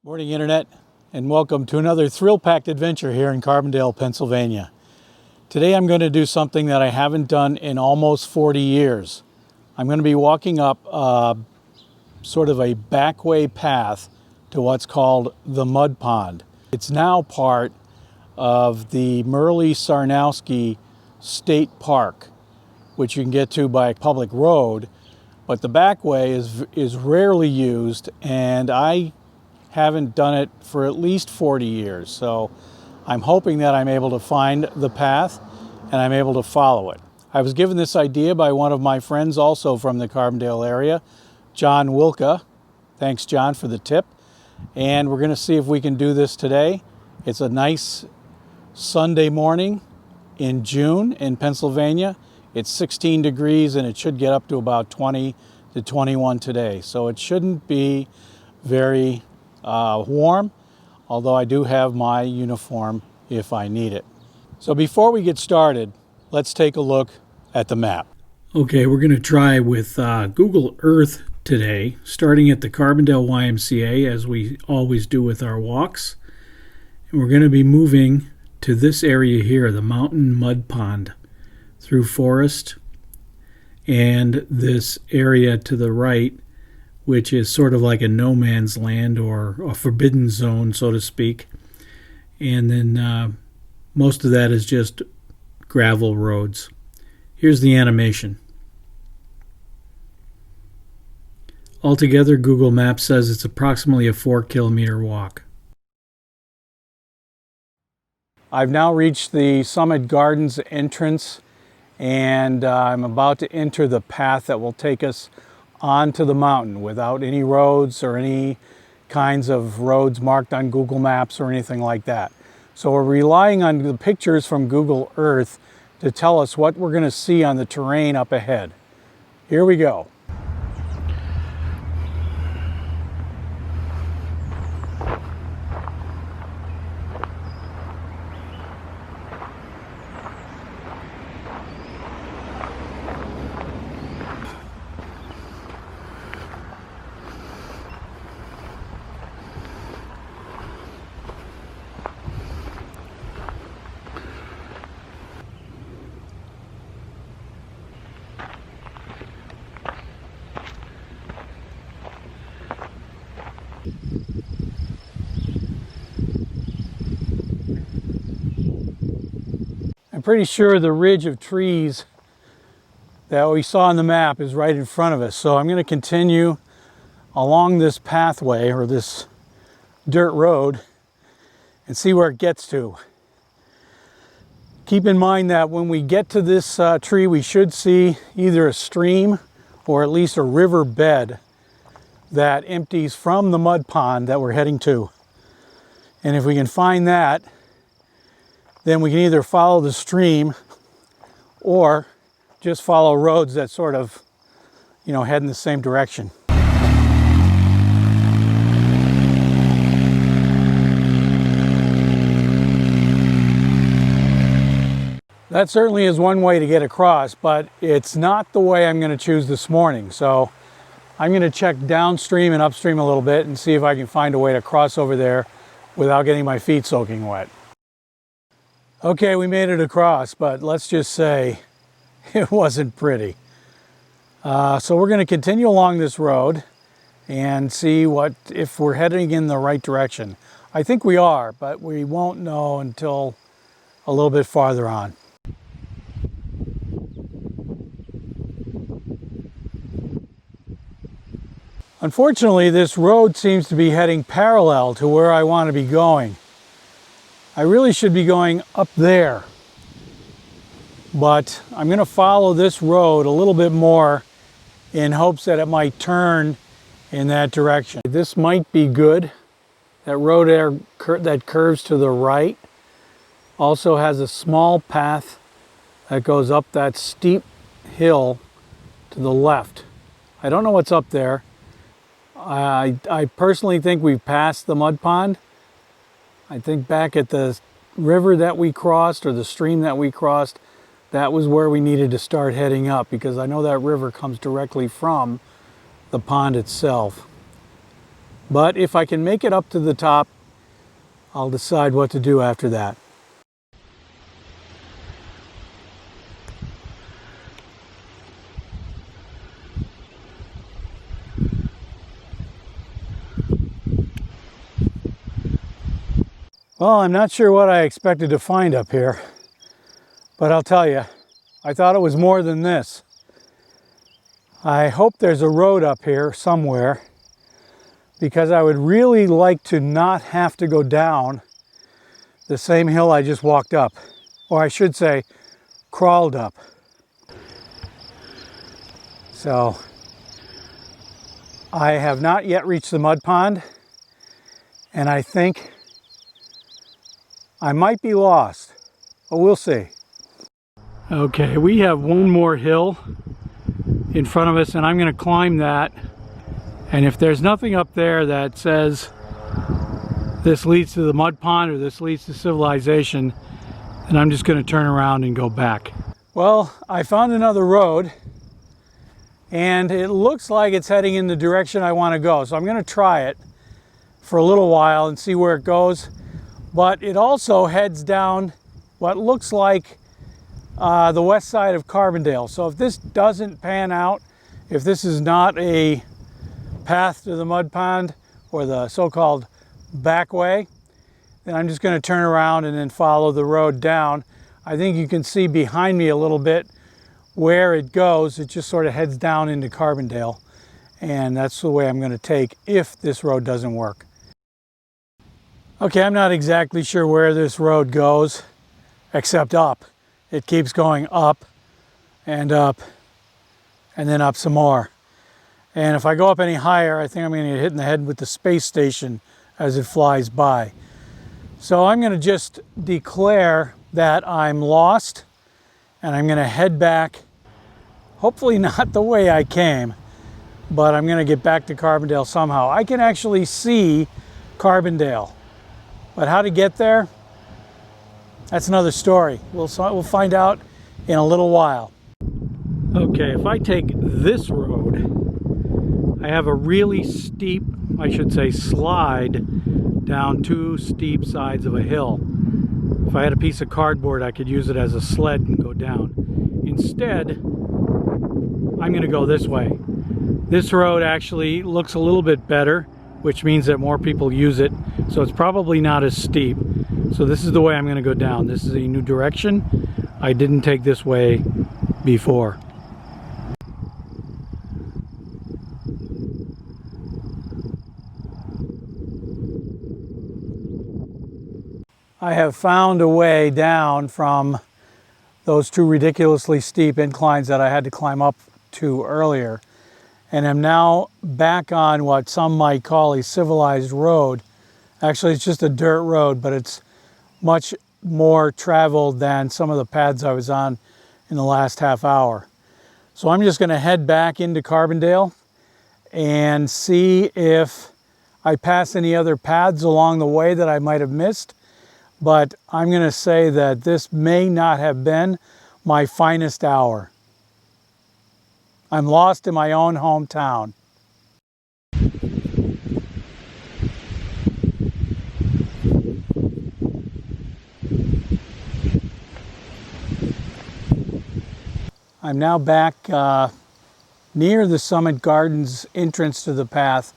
Morning Internet, and welcome to another thrill-packed adventure here in Carbondale, Pennsylvania. Today I'm going to do something that I haven't done in almost 40 years. I'm going to be walking up sort of a backway path to what's called the Mud Pond. It's now part of the Merli-Sarnowski State Park, which you can get to by public road, but the backway is rarely used, and I haven't done it for at least 40 years. So I'm hoping that I'm able to find the path and I'm able to follow it. I was given this idea by one of my friends also from the Carbondale area, John Wilka. Thanks, John, for the tip. And we're going to see if we can do this today. It's a nice Sunday morning in June in Pennsylvania. It's 16 degrees and it should get up to about 20 to 21 today. So it shouldn't be very warm, although I do have my uniform if I need it. So before we get started, let's take a look at the map. Okay, we're going to try with Google Earth today, starting at the Carbondale YMCA as we always do with our walks. And we're going to be moving to this area here, the Mountain Mud Pond, through forest and this area to the right, which is sort of like a no man's land or a forbidden zone, so to speak. And then most of that is just gravel roads. Here's the animation. Altogether, Google Maps says it's approximately a 4-kilometer walk. I've now reached the Summit Gardens entrance, and I'm about to enter the path that will take us onto the mountain without any roads or any kinds of roads marked on Google Maps or anything like that. So we're relying on the pictures from Google Earth to tell us what we're going to see on the terrain up ahead. Here we go. I'm pretty sure the ridge of trees that we saw on the map is right in front of us. So I'm going to continue along this pathway or this dirt road and see where it gets to. Keep in mind that when we get to this tree, we should see either a stream or at least a river bed that empties from the mud pond that we're heading to. And if we can find that, then we can either follow the stream or just follow roads that sort of, head in the same direction. That certainly is one way to get across, but it's not the way I'm going to choose this morning. So I'm going to check downstream and upstream a little bit and see if I can find a way to cross over there without getting my feet soaking wet. Okay, we made it across, but let's just say it wasn't pretty. So we're going to continue along this road and see if we're heading in the right direction. I think we are, but we won't know until a little bit farther on. Unfortunately, this road seems to be heading parallel to where I want to be going. I really should be going up there, but I'm going to follow this road a little bit more in hopes that it might turn in that direction. This might be good. That road there that curves to the right also has a small path that goes up that steep hill to the left. I don't know what's up there. I personally think we've passed the mud pond. I think back at the river that we crossed or the stream that we crossed, that was where we needed to start heading up, because I know that river comes directly from the pond itself. But if I can make it up to the top, I'll decide what to do after that. Well, I'm not sure what I expected to find up here, but I'll tell you, I thought it was more than this. I hope there's a road up here somewhere, because I would really like to not have to go down the same hill I just walked up, or I should say, crawled up. So, I have not yet reached the mud pond, and I think I might be lost, but we'll see. Okay, we have one more hill in front of us, and I'm going to climb that. And if there's nothing up there that says this leads to the mud pond or this leads to civilization, then I'm just going to turn around and go back. Well, I found another road, and it looks like it's heading in the direction I want to go. So I'm going to try it for a little while and see where it goes. But it also heads down what looks like the west side of Carbondale. So if this doesn't pan out, if this is not a path to the mud pond or the so-called back way, then I'm just going to turn around and then follow the road down. I think you can see behind me a little bit where it goes. It just sort of heads down into Carbondale, and that's the way I'm going to take if this road doesn't work. Okay, I'm not exactly sure where this road goes, except up. It keeps going up, and then up some more. And if I go up any higher, I think I'm going to get hit in the head with the space station as it flies by. So I'm going to just declare that I'm lost, and I'm going to head back, hopefully not the way I came, but I'm going to get back to Carbondale somehow. I can actually see Carbondale. But how to get there, that's another story. We'll find out in a little while. Okay, if I take this road, I have a really steep, I should say slide, down two steep sides of a hill. If I had a piece of cardboard, I could use it as a sled and go down. Instead, I'm going to go this way. This road actually looks a little bit better, which means that more people use it, so it's probably not as steep. So this is the way I'm going to go down. This is a new direction. I didn't take this way before. I have found a way down from those two ridiculously steep inclines that I had to climb up to earlier, and I'm now back on what some might call a civilized road. Actually, it's just a dirt road, but it's much more traveled than some of the paths I was on in the last half hour. So I'm just going to head back into Carbondale and see if I pass any other paths along the way that I might have missed. But I'm going to say that this may not have been my finest hour. I'm lost in my own hometown. I'm now back near the Summit Gardens entrance to the path.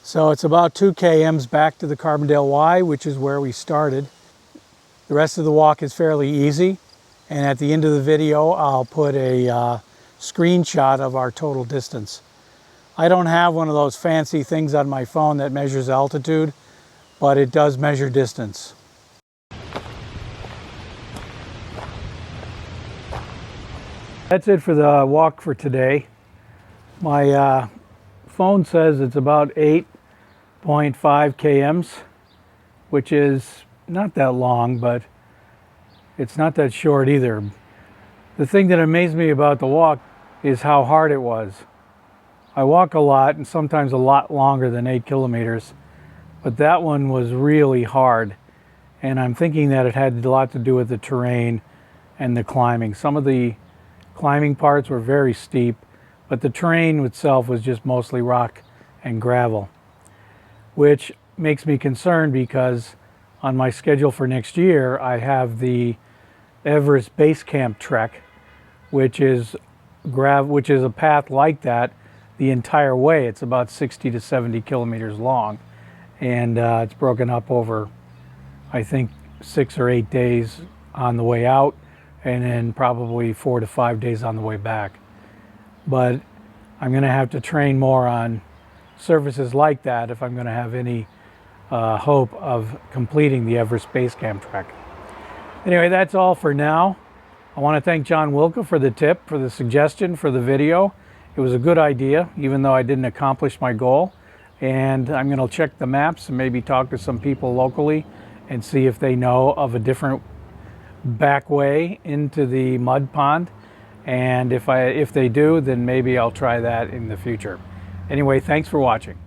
So it's about 2 km back to the Carbondale Y, which is where we started. The rest of the walk is fairly easy, and at the end of the video I'll put a screenshot of our total distance. I don't have one of those fancy things on my phone that measures altitude, but it does measure distance. That's it for the walk for today. My phone says it's about 8.5 kms, which is not that long, but it's not that short either. The thing that amazed me about the walk is how hard it was. I walk a lot, and sometimes a lot longer than 8 kilometers, but that one was really hard, and I'm thinking that it had a lot to do with the terrain and the climbing. Some of the climbing parts were very steep, but the terrain itself was just mostly rock and gravel. which makes me concerned because on my schedule for next year, I have the Everest Base Camp Trek, which is a path like that the entire way. It's about 60 to 70 kilometers long, and it's broken up over, I think, 6 or 8 days on the way out, and then probably 4 to 5 days on the way back. But I'm going to have to train more on surfaces like that if I'm going to have any hope of completing the Everest Base Camp Trek. Anyway, that's all for now. I want to thank John Wilka for the tip, for the suggestion, for the video. It was a good idea, even though I didn't accomplish my goal. And I'm going to check the maps and maybe talk to some people locally and see if they know of a different back way into the mud pond. And if they do, then maybe I'll try that in the future. Anyway, thanks for watching.